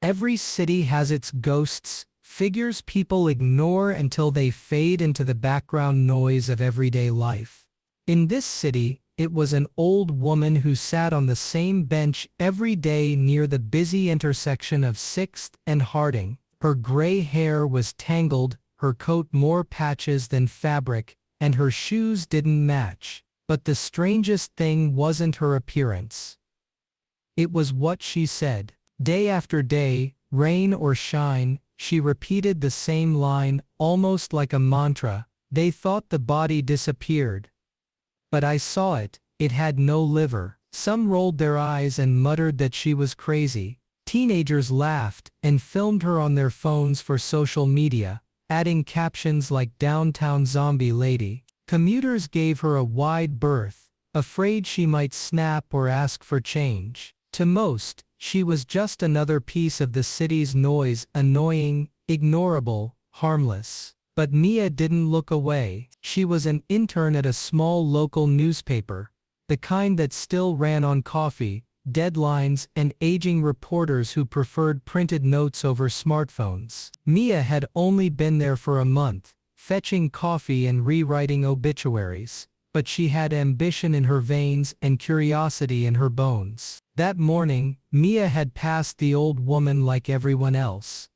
Every city has its ghosts, figures people ignore until they fade into the background noise of everyday life. In this city, it was an old woman who sat on the same bench every day near the busy intersection of 6th and Harding. Her gray hair was tangled, her coat more patches than fabric, and her shoes didn't match. But the strangest thing wasn't her appearance. It was what she said. Day after day, rain or shine, she repeated the same line, almost like a mantra. They thought the body disappeared. But I saw it, it had no liver. Some rolled their eyes and muttered that she was crazy. Teenagers laughed and filmed her on their phones for social media, adding captions like "Downtown Zombie Lady." Commuters gave her a wide berth, afraid she might snap or ask for change. To most, she was just another piece of the city's noise, annoying, ignorable, harmless. But Mia didn't look away. She was an intern at a small local newspaper, the kind that still ran on coffee, deadlines, and aging reporters who preferred printed notes over smartphones. Mia had only been there for a month, fetching coffee and rewriting obituaries, but she had ambition in her veins and curiosity in her bones. That morning, Mia had passed the old woman like everyone else.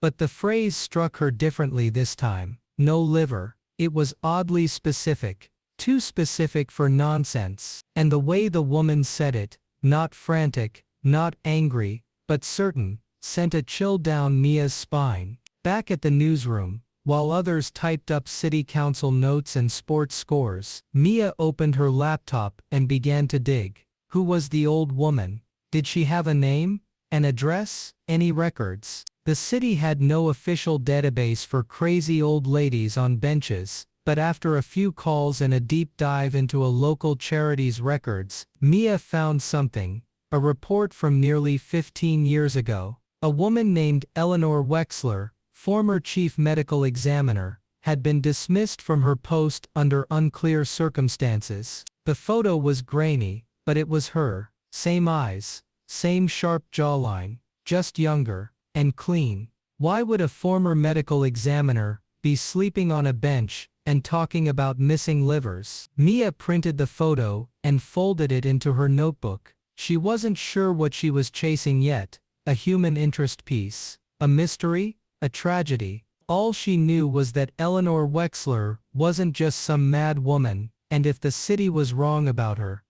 But the phrase struck her differently this time. No liver. It was oddly specific, too specific for nonsense. And the way the woman said it, not frantic, not angry, but certain, sent a chill down Mia's spine. Back at the newsroom, while others typed up city council notes and sports scores, Mia opened her laptop and began to dig. Who was the old woman? Did she have a name? An address? Any records? The city had no official database for crazy old ladies on benches, but after a few calls and a deep dive into a local charity's records, Mia found something, a report from nearly 15 years ago. A woman named Eleanor Wexler, former chief medical examiner, had been dismissed from her post under unclear circumstances. The photo was grainy, but it was her. Same eyes, same sharp jawline, just younger, and clean. Why would a former medical examiner be sleeping on a bench and talking about missing livers? Mia printed the photo and folded it into her notebook. She wasn't sure what she was chasing yet, a human interest piece, a mystery, a tragedy. All she knew was that Eleanor Wexler wasn't just some mad woman, and if the city was wrong about her,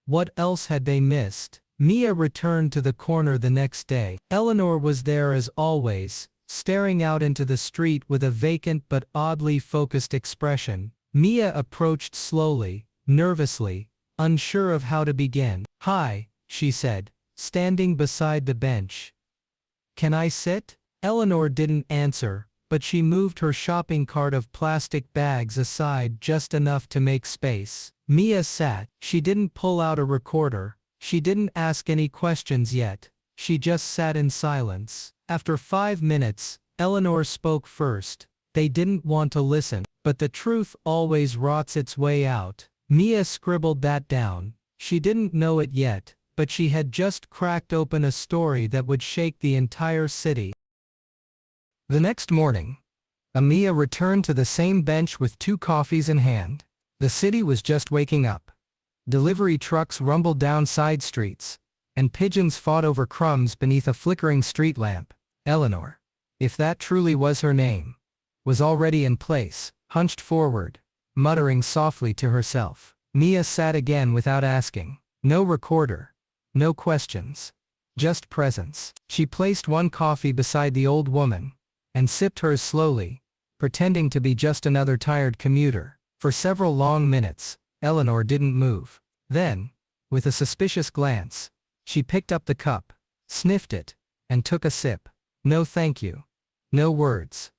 what else had they missed? Mia returned to the corner the next day. Eleanor was there as always, staring out into the street with a vacant but oddly focused expression. Mia approached slowly, nervously, unsure of how to begin. "Hi," she said, standing beside the bench. "Can I sit?" Eleanor didn't answer, but she moved her shopping cart of plastic bags aside just enough to make space. Mia sat. She didn't pull out a recorder. She didn't ask any questions yet. She just sat in silence. After 5 minutes, Eleanor spoke first. They didn't want to listen, but the truth always rots its way out. Mia scribbled that down. She didn't know it yet, but she had just cracked open a story that would shake the entire city. The next morning, Mia returned to the same bench with 2 coffees in hand. The city was just waking up. Delivery trucks rumbled down side streets, and pigeons fought over crumbs beneath a flickering street lamp. Eleanor, if that truly was her name, was already in place, hunched forward, muttering softly to herself. Mia sat again without asking. No recorder, no questions, just presence. She placed 1 coffee beside the old woman, and sipped hers slowly, pretending to be just another tired commuter. For several long minutes, Eleanor didn't move. Then, with a suspicious glance, she picked up the cup, sniffed it, and took a sip. No thank you. No words.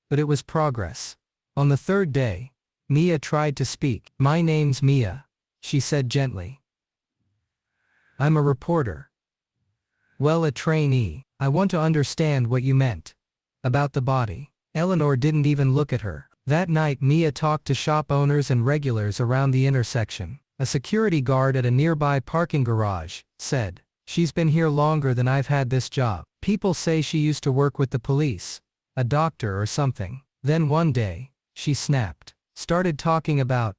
But it was progress. On the 3rd day, Mia tried to speak. "My name's Mia," she said gently. "I'm a reporter. Well, a trainee. I want to understand what you meant about the body." Eleanor didn't even look at her. That night Mia talked to shop owners and regulars around the intersection. A security guard at a nearby parking garage said She's been here longer than I've had this job. People say she used to work with the police, a doctor or something. Then one day, she snapped. Started talking about,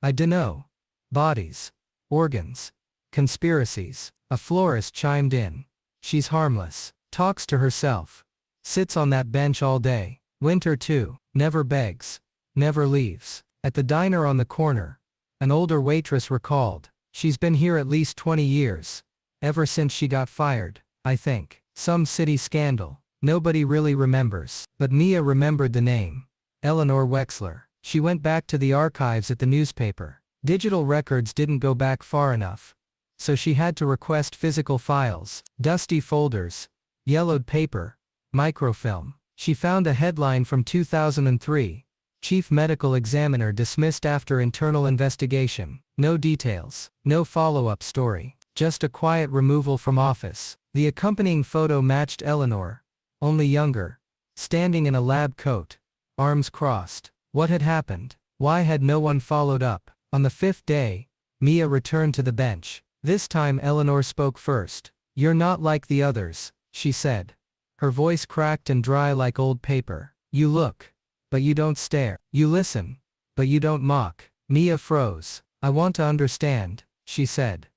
I dunno, bodies, organs, conspiracies. A florist chimed in. She's harmless. Talks to herself. Sits on that bench all day. Winter too. Never begs. Never leaves. At the diner on the corner, an older waitress recalled. She's been here at least 20 years. Ever since she got fired, I think. Some city scandal. Nobody really remembers. But Mia remembered the name. Eleanor Wexler. She went back to the archives at the newspaper. Digital records didn't go back far enough. So she had to request physical files, dusty folders, yellowed paper, microfilm. She found a headline from 2003. Chief Medical Examiner dismissed after internal investigation. No details. No follow-up story. Just a quiet removal from office. The accompanying photo matched Eleanor, only younger, standing in a lab coat, arms crossed. What had happened? Why had no one followed up? On the 5th day, Mia returned to the bench. This time Eleanor spoke first. You're not like the others, she said. Her voice cracked and dry like old paper. You look, but you don't stare. You listen, but you don't mock. Mia froze. I want to understand, she said.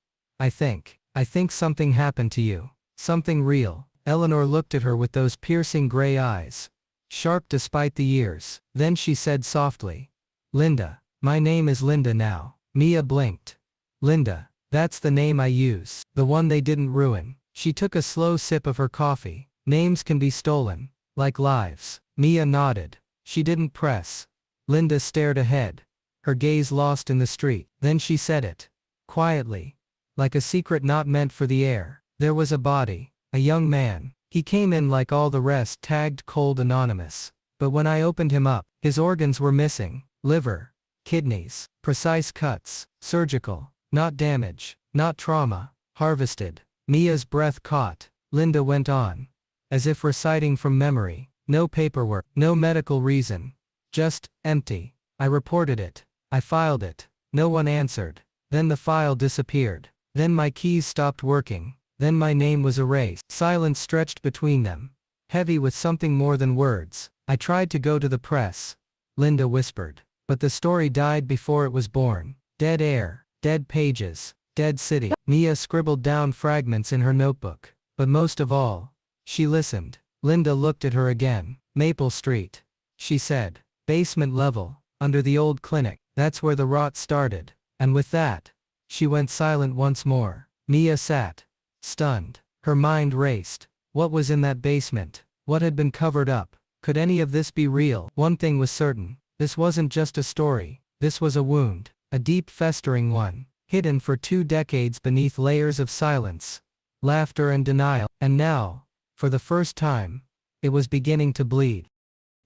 I think something happened to you. Something real. Eleanor looked at her with those piercing gray eyes. Sharp despite the years. Then she said softly. Linda. My name is Linda now. Mia blinked. Linda. That's the name I use. The one they didn't ruin. She took a slow sip of her coffee. Names can be stolen. Like lives. Mia nodded. She didn't press. Linda stared ahead. Her gaze lost in the street. Then she said it. Quietly. Like a secret not meant for the air. There was a body. A young man. He came in like all the rest, tagged cold anonymous. But when I opened him up, his organs were missing. Liver. Kidneys. Precise cuts. Surgical. Not damage. Not trauma. Harvested. Mia's breath caught. Linda went on. As if reciting from memory. No paperwork. No medical reason. Just, empty. I reported it. I filed it. No one answered. Then the file disappeared. Then my keys stopped working. Then my name was erased. Silence stretched between them. Heavy with something more than words. I tried to go to the press. Linda whispered. But the story died before it was born. Dead air. Dead pages. Dead city. Mia scribbled down fragments in her notebook. But most of all, she listened. Linda looked at her again. Maple Street. She said. Basement level. Under the old clinic. That's where the rot started. And with that, she went silent once more. Mia sat. Stunned. Her mind raced. What was in that basement? What had been covered up? Could any of this be real? One thing was certain. This wasn't just a story. This was a wound. A deep festering one. Hidden for 2 decades beneath layers of silence, laughter and denial. And now, for the first time, it was beginning to bleed.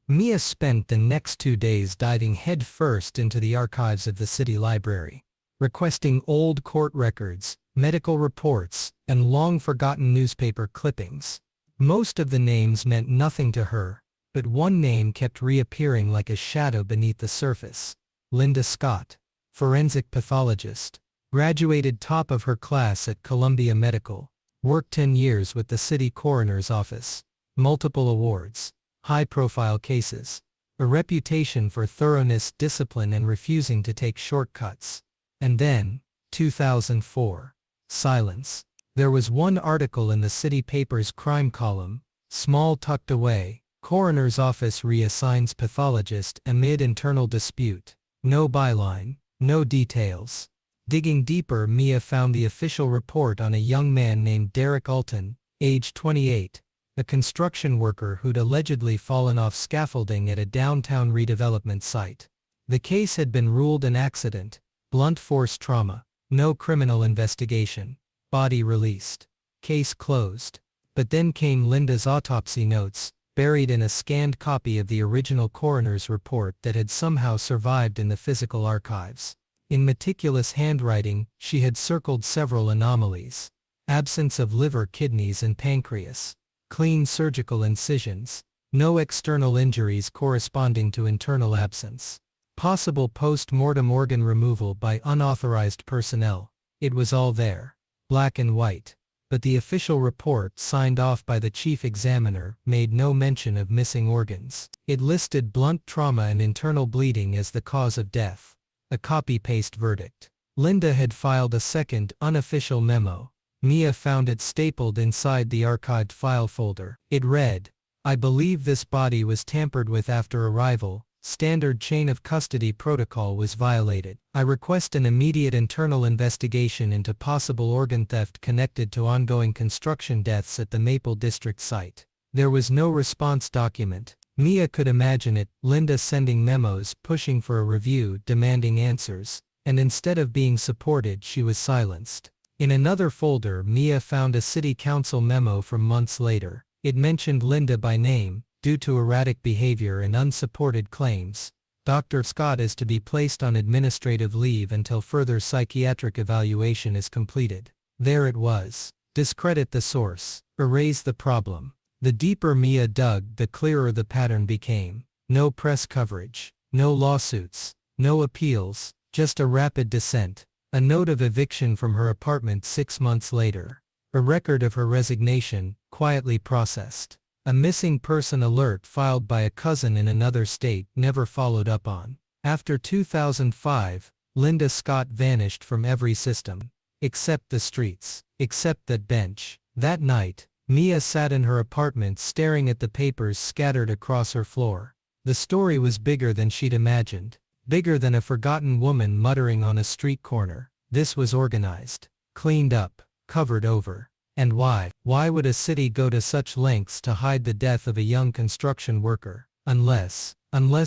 Mia spent the next 2 days diving headfirst into the archives of the city library, requesting old court records, medical reports, and long-forgotten newspaper clippings. Most of the names meant nothing to her, but one name kept reappearing like a shadow beneath the surface. Linda Scott, forensic pathologist, graduated top of her class at Columbia Medical, worked 10 years with the city coroner's office, multiple awards, high-profile cases, a reputation for thoroughness, discipline, and refusing to take shortcuts. And then, 2004. Silence. There was one article in the city paper's crime column, small tucked away, coroner's office reassigns pathologist amid internal dispute. No byline, no details. Digging deeper, Mia found the official report on a young man named Derek Alton, age 28, a construction worker who'd allegedly fallen off scaffolding at a downtown redevelopment site. The case had been ruled an accident, blunt force trauma, no criminal investigation, body released, case closed. But then came Linda's autopsy notes, buried in a scanned copy of the original coroner's report that had somehow survived in the physical archives. In meticulous handwriting, she had circled several anomalies. Absence of liver, kidneys, and pancreas. Clean surgical incisions. No external injuries corresponding to internal absence. Possible post-mortem organ removal by unauthorized personnel. It was all there. Black and white. but the official report signed off by the chief examiner made no mention of missing organs. It listed blunt trauma and internal bleeding as the cause of death. A copy-paste verdict. Linda had filed a second, unofficial memo. Mia found it stapled inside the archived file folder. It read, "I believe this body was tampered with after arrival. Standard chain of custody protocol was violated. I request an immediate internal investigation into possible organ theft connected to ongoing construction deaths at the Maple District site." There was no response document. Mia could imagine it, Linda sending memos, pushing for a review, demanding answers, and instead of being supported, she was silenced. In another folder, Mia found a city council memo from months later. It mentioned Linda by name. Due to erratic behavior and unsupported claims, Dr. Scott is to be placed on administrative leave until further psychiatric evaluation is completed. There it was. Discredit the source. Erase the problem. The deeper Mia dug, the clearer the pattern became. No press coverage. No lawsuits. No appeals. Just a rapid descent. A note of eviction from her apartment 6 months later. A record of her resignation, quietly processed. A missing person alert filed by a cousin in another state, never followed up on. After 2005, Linda Scott vanished from every system. Except the streets. Except that bench. That night, Mia sat in her apartment staring at the papers scattered across her floor. The story was bigger than she'd imagined. Bigger than a forgotten woman muttering on a street corner. This was organized. Cleaned up. Covered over. And why? Why would a city go to such lengths to hide the death of a young construction worker? Unless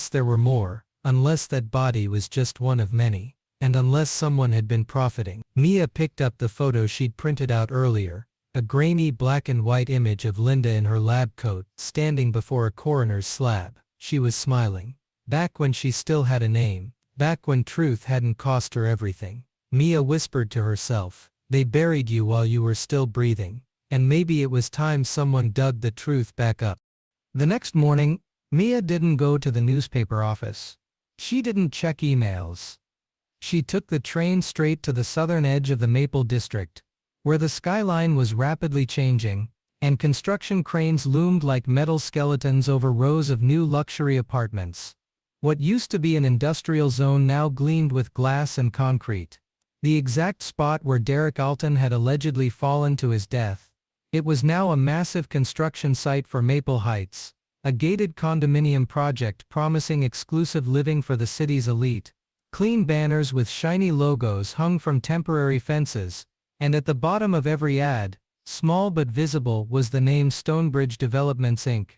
there were more, unless that body was just one of many, and unless someone had been profiting. Mia picked up the photo she'd printed out earlier, a grainy black and white image of Linda in her lab coat, standing before a coroner's slab. She was smiling. Back when she still had a name, back when truth hadn't cost her everything. Mia whispered to herself, "They buried you while you were still breathing, and maybe it was time someone dug the truth back up." The next morning, Mia didn't go to the newspaper office. She didn't check emails. She took the train straight to the southern edge of the Maple District, where the skyline was rapidly changing, and construction cranes loomed like metal skeletons over rows of new luxury apartments. What used to be an industrial zone now gleamed with glass and concrete. The exact spot where Derek Alton had allegedly fallen to his death. It was now a massive construction site for Maple Heights, a gated condominium project promising exclusive living for the city's elite. Clean banners with shiny logos hung from temporary fences, and at the bottom of every ad, small but visible, was the name Stonebridge Developments Inc.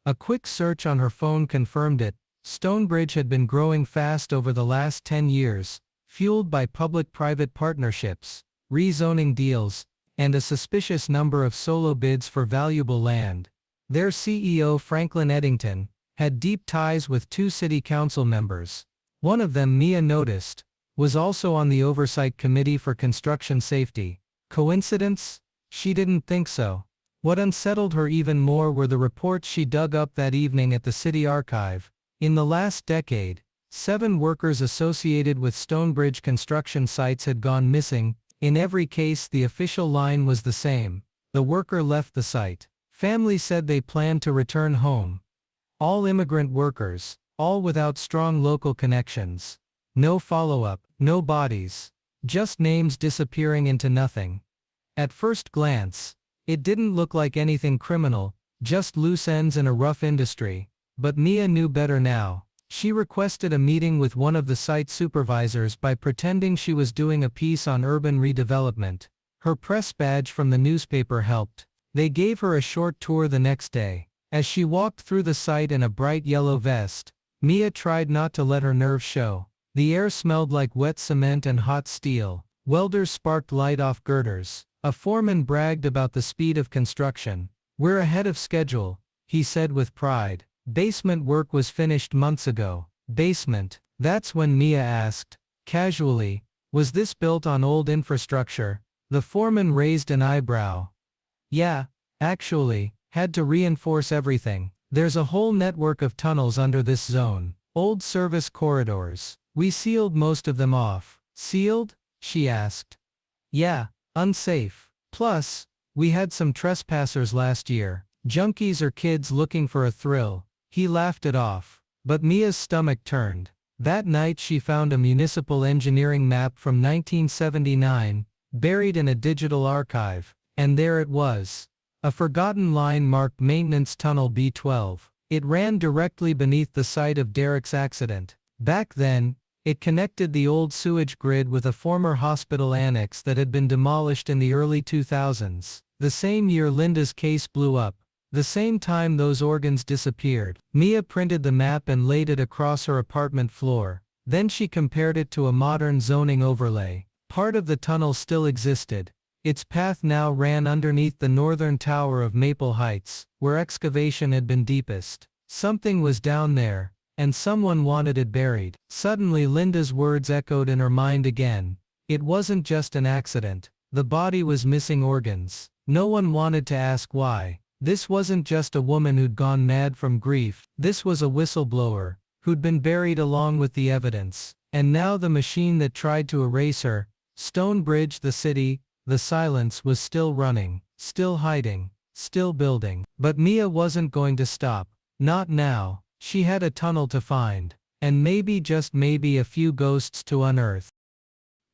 A quick search on her phone confirmed it. Stonebridge had been growing fast over the last 10 years. Fueled by public-private partnerships, rezoning deals, and a suspicious number of solo bids for valuable land. Their CEO Franklin Eddington had deep ties with 2 city council members. One of them, Mia noticed, was also on the oversight committee for construction safety. Coincidence? She didn't think so. What unsettled her even more were the reports she dug up that evening at the city archive. In the last decade, 7 workers associated with Stonebridge construction sites had gone missing. In every case, the official line was the same. The worker left the site. Family said they planned to return home. All immigrant workers, all without strong local connections. No follow-up, no bodies. Just names disappearing into nothing. At first glance, it didn't look like anything criminal, just loose ends in a rough industry. But Mia knew better now. She requested a meeting with one of the site supervisors by pretending she was doing a piece on urban redevelopment. Her press badge from the newspaper helped. They gave her a short tour the next day. As she walked through the site in a bright yellow vest, Mia tried not to let her nerves show. The air smelled like wet cement and hot steel. Welders sparked light off girders. A foreman bragged about the speed of construction. "We're ahead of schedule," he said with pride. Basement work was finished months ago. Basement. That's when Mia asked, casually, "Was this built on old infrastructure?" The foreman raised an eyebrow. "Yeah, actually, had to reinforce everything. There's a whole network of tunnels under this zone. Old service corridors. We sealed most of them off." "Sealed?" she asked. "Yeah, unsafe. Plus, We had some trespassers last year, junkies or kids looking for a thrill. He laughed it off. But Mia's stomach turned. That night she found a municipal engineering map from 1979, buried in a digital archive. And there it was. A forgotten line marked Maintenance Tunnel B12. It ran directly beneath the site of Derek's accident. Back then, it connected the old sewage grid with a former hospital annex that had been demolished in the early 2000s. The same year Linda's case blew up. The same time those organs disappeared. Mia printed the map and laid it across her apartment floor. Then she compared it to a modern zoning overlay. Part of the tunnel still existed. Its path now ran underneath the northern tower of Maple Heights, where excavation had been deepest. Something was down there, and someone wanted it buried. Suddenly Linda's words echoed in her mind again. It wasn't just an accident. The body was missing organs. No one wanted to ask why. This wasn't just a woman who'd gone mad from grief. This was a whistleblower, who'd been buried along with the evidence. And now the machine that tried to erase her, Stonebridge, the city, the silence was still running, still hiding, still building. But Mia wasn't going to stop. Not now. She had a tunnel to find, and maybe, just maybe, a few ghosts to unearth.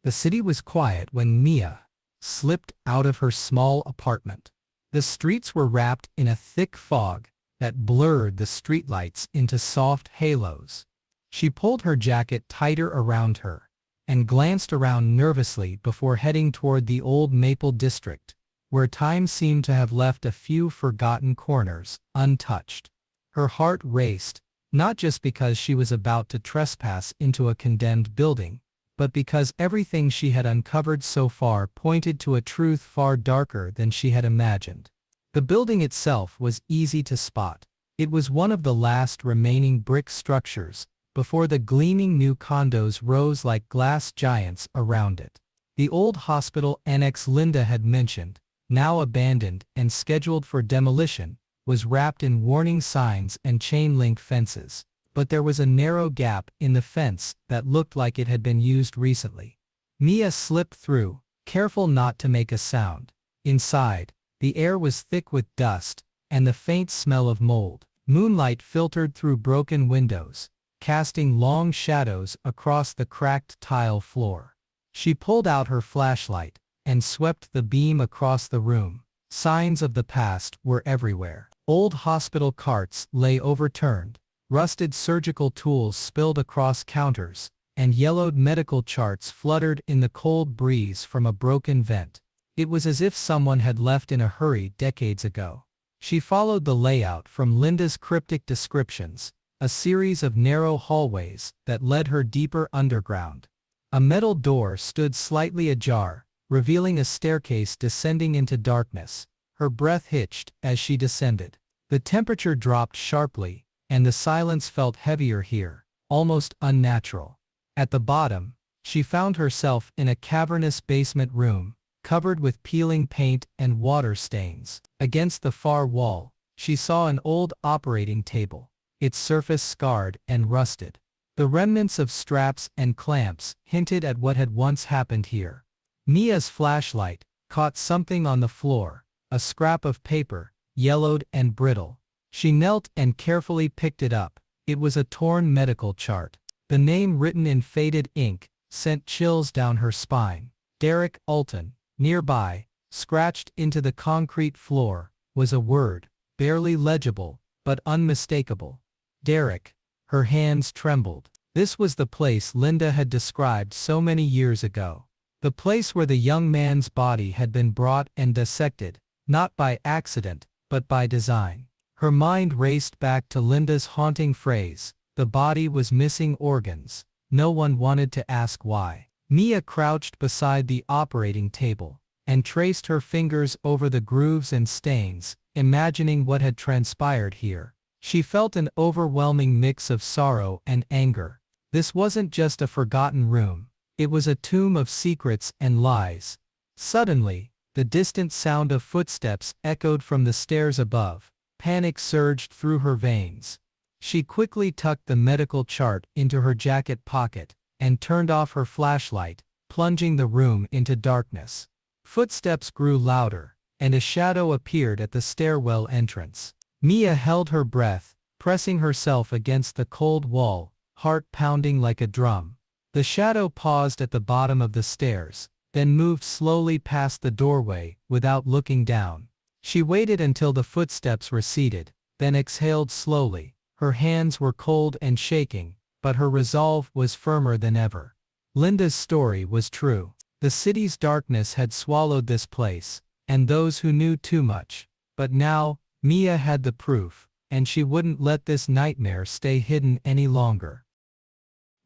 The city was quiet when Mia slipped out of her small apartment. The streets were wrapped in a thick fog that blurred the streetlights into soft halos. She pulled her jacket tighter around her and glanced around nervously before heading toward the old Maple district, where time seemed to have left a few forgotten corners untouched. Her heart raced, not just because she was about to trespass into a condemned building, but because everything she had uncovered so far pointed to a truth far darker than she had imagined. The building itself was easy to spot. It was one of the last remaining brick structures before the gleaming new condos rose like glass giants around it. The old hospital annex Linda had mentioned, now abandoned and scheduled for demolition, was wrapped in warning signs and chain-link fences. But there was a narrow gap in the fence that looked like it had been used recently. Mia slipped through, careful not to make a sound. Inside, the air was thick with dust and the faint smell of mold. Moonlight filtered through broken windows, casting long shadows across the cracked tile floor. She pulled out her flashlight and swept the beam across the room. Signs of the past were everywhere. Old hospital carts lay overturned, rusted surgical tools spilled across counters, and yellowed medical charts fluttered in the cold breeze from a broken vent. It was as if someone had left in a hurry decades ago. She followed the layout from Linda's cryptic descriptions, a series of narrow hallways that led her deeper underground. A metal door stood slightly ajar, revealing a staircase descending into darkness. Her breath hitched as she descended. The temperature dropped sharply, and the silence felt heavier here, almost unnatural. At the bottom, she found herself in a cavernous basement room, covered with peeling paint and water stains. Against the far wall, she saw an old operating table, its surface scarred and rusted. The remnants of straps and clamps hinted at what had once happened here. Mia's flashlight caught something on the floor, a scrap of paper, yellowed and brittle. She knelt and carefully picked it up. It was a torn medical chart. The name written in faded ink sent chills down her spine. Derek Alton. Nearby, scratched into the concrete floor, was a word, barely legible, but unmistakable. Derek. Her hands trembled. This was the place Linda had described so many years ago. The place where the young man's body had been brought and dissected, not by accident, but by design. Her mind raced back to Linda's haunting phrase, the body was missing organs. No one wanted to ask why. Mia crouched beside the operating table and traced her fingers over the grooves and stains, imagining what had transpired here. She felt an overwhelming mix of sorrow and anger. This wasn't just a forgotten room. It was a tomb of secrets and lies. Suddenly, the distant sound of footsteps echoed from the stairs above. Panic surged through her veins. She quickly tucked the medical chart into her jacket pocket and turned off her flashlight, plunging the room into darkness. Footsteps grew louder, and a shadow appeared at the stairwell entrance. Mia held her breath, pressing herself against the cold wall, heart pounding like a drum. The shadow paused at the bottom of the stairs, then moved slowly past the doorway, without looking down. She waited until the footsteps receded, then exhaled slowly. Her hands were cold and shaking, but her resolve was firmer than ever. Linda's story was true. The city's darkness had swallowed this place, and those who knew too much. But now, Mia had the proof, and she wouldn't let this nightmare stay hidden any longer.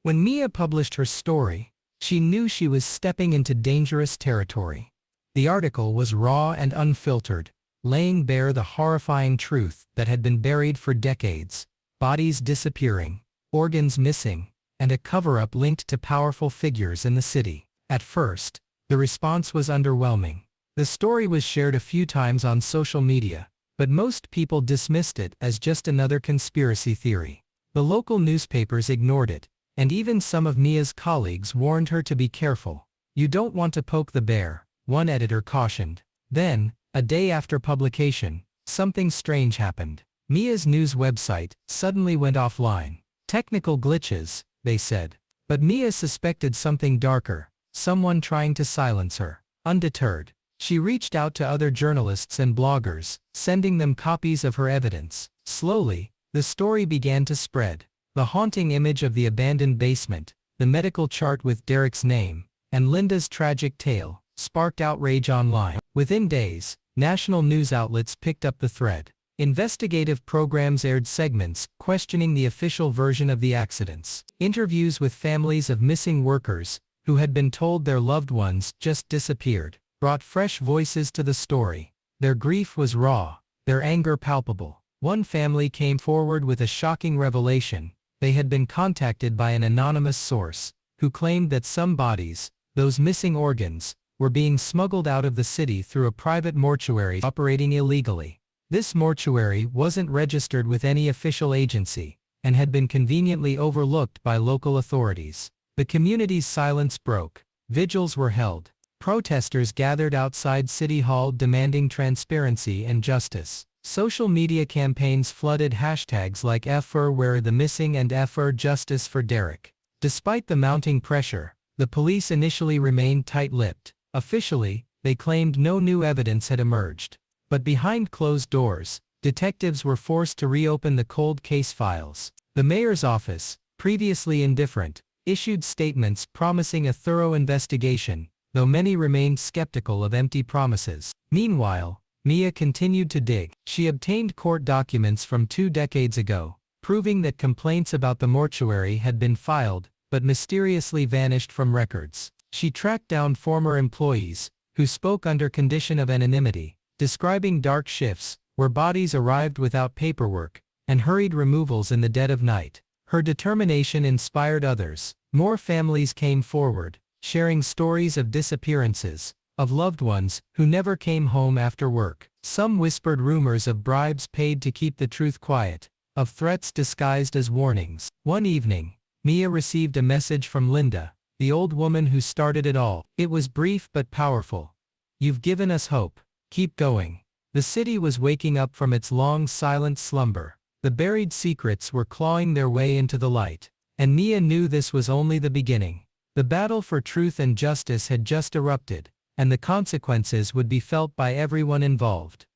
When Mia published her story, she knew she was stepping into dangerous territory. The article was raw and unfiltered, laying bare the horrifying truth that had been buried for decades: bodies disappearing, organs missing, and a cover-up linked to powerful figures in the city. At first, the response was underwhelming. The story was shared a few times on social media, but most people dismissed it as just another conspiracy theory. The local newspapers ignored it, and even some of Mia's colleagues warned her to be careful. "You don't want to poke the bear," one editor cautioned. Then, a day after publication, something strange happened. Mia's news website suddenly went offline. "Technical glitches," they said. But Mia suspected something darker, someone trying to silence her. Undeterred, she reached out to other journalists and bloggers, sending them copies of her evidence. Slowly, the story began to spread. The haunting image of the abandoned basement, the medical chart with Derek's name, and Linda's tragic tale sparked outrage online. Within days, national news outlets picked up the thread. Investigative programs aired segments questioning the official version of the accidents. Interviews with families of missing workers, who had been told their loved ones just disappeared, brought fresh voices to the story. Their grief was raw, their anger palpable. One family came forward with a shocking revelation. They had been contacted by an anonymous source, who claimed that some bodies, those missing organs, were being smuggled out of the city through a private mortuary operating illegally. This mortuary wasn't registered with any official agency, and had been conveniently overlooked by local authorities. The community's silence broke. Vigils were held. Protesters gathered outside City Hall demanding transparency and justice. Social media campaigns flooded hashtags like #FR the missing and #FR justice for Derek. Despite the mounting pressure, the police initially remained tight-lipped. Officially, they claimed no new evidence had emerged. But behind closed doors, detectives were forced to reopen the cold case files. The mayor's office, previously indifferent, issued statements promising a thorough investigation, though many remained skeptical of empty promises. Meanwhile, Mia continued to dig. She obtained court documents from 2 decades ago, proving that complaints about the mortuary had been filed, but mysteriously vanished from records. She tracked down former employees, who spoke under condition of anonymity, describing dark shifts, where bodies arrived without paperwork, and hurried removals in the dead of night. Her determination inspired others. More families came forward, sharing stories of disappearances, of loved ones who never came home after work. Some whispered rumors of bribes paid to keep the truth quiet, of threats disguised as warnings. One evening, Mia received a message from Linda, the old woman who started it all. It was brief but powerful. "You've given us hope. Keep going." The city was waking up from its long silent slumber. The buried secrets were clawing their way into the light. And Mia knew this was only the beginning. The battle for truth and justice had just erupted, and the consequences would be felt by everyone involved.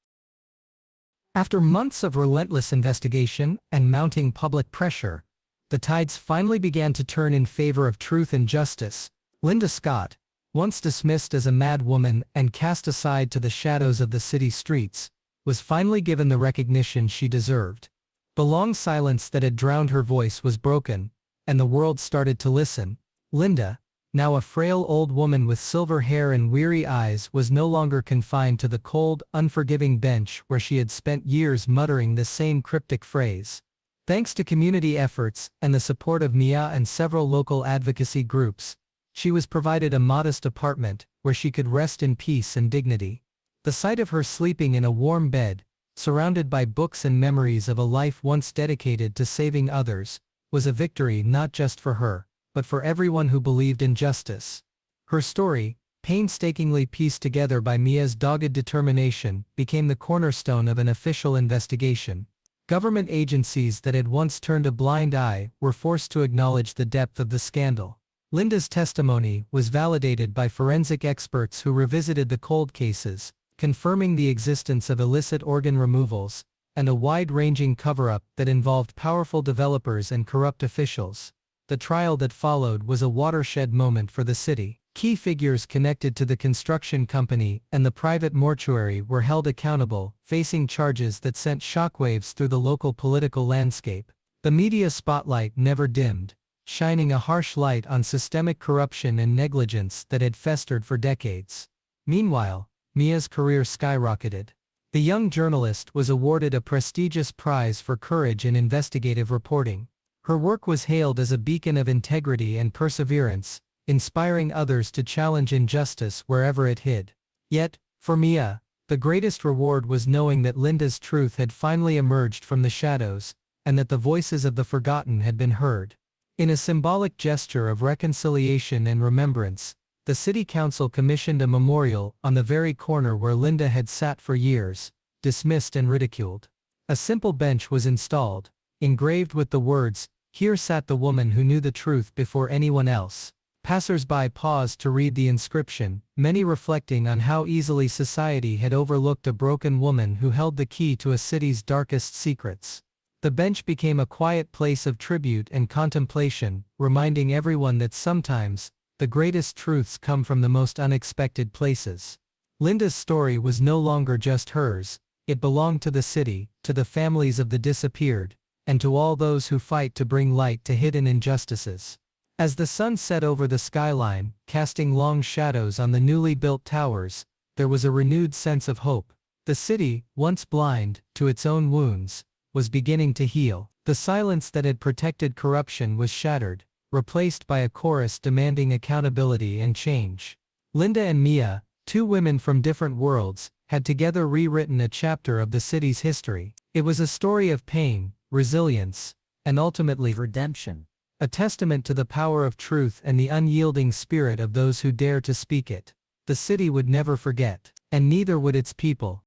After months of relentless investigation and mounting public pressure, the tides finally began to turn in favor of truth and justice. Linda Scott, once dismissed as a madwoman and cast aside to the shadows of the city streets, was finally given the recognition she deserved. The long silence that had drowned her voice was broken, and the world started to listen. Linda, now a frail old woman with silver hair and weary eyes, was no longer confined to the cold, unforgiving bench where she had spent years muttering the same cryptic phrase. Thanks to community efforts and the support of Mia and several local advocacy groups, she was provided a modest apartment where she could rest in peace and dignity. The sight of her sleeping in a warm bed, surrounded by books and memories of a life once dedicated to saving others, was a victory not just for her, but for everyone who believed in justice. Her story, painstakingly pieced together by Mia's dogged determination, became the cornerstone of an official investigation. Government agencies that had once turned a blind eye were forced to acknowledge the depth of the scandal. Linda's testimony was validated by forensic experts who revisited the cold cases, confirming the existence of illicit organ removals, and a wide-ranging cover-up that involved powerful developers and corrupt officials. The trial that followed was a watershed moment for the city. Key figures connected to the construction company and the private mortuary were held accountable, facing charges that sent shockwaves through the local political landscape. The media spotlight never dimmed, shining a harsh light on systemic corruption and negligence that had festered for decades. Meanwhile, Mia's career skyrocketed. The young journalist was awarded a prestigious prize for courage in investigative reporting. Her work was hailed as a beacon of integrity and perseverance, inspiring others to challenge injustice wherever it hid. Yet, for Mia, the greatest reward was knowing that Linda's truth had finally emerged from the shadows, and that the voices of the forgotten had been heard. In a symbolic gesture of reconciliation and remembrance, the city council commissioned a memorial on the very corner where Linda had sat for years, dismissed and ridiculed. A simple bench was installed, engraved with the words, "Here sat the woman who knew the truth before anyone else." Passers-by paused to read the inscription, many reflecting on how easily society had overlooked a broken woman who held the key to a city's darkest secrets. The bench became a quiet place of tribute and contemplation, reminding everyone that sometimes, the greatest truths come from the most unexpected places. Linda's story was no longer just hers, it belonged to the city, to the families of the disappeared, and to all those who fight to bring light to hidden injustices. As the sun set over the skyline, casting long shadows on the newly built towers, there was a renewed sense of hope. The city, once blind to its own wounds, was beginning to heal. The silence that had protected corruption was shattered, replaced by a chorus demanding accountability and change. Linda and Mia, two women from different worlds, had together rewritten a chapter of the city's history. It was a story of pain, resilience, and ultimately redemption. A testament to the power of truth and the unyielding spirit of those who dare to speak it. The city would never forget, and neither would its people.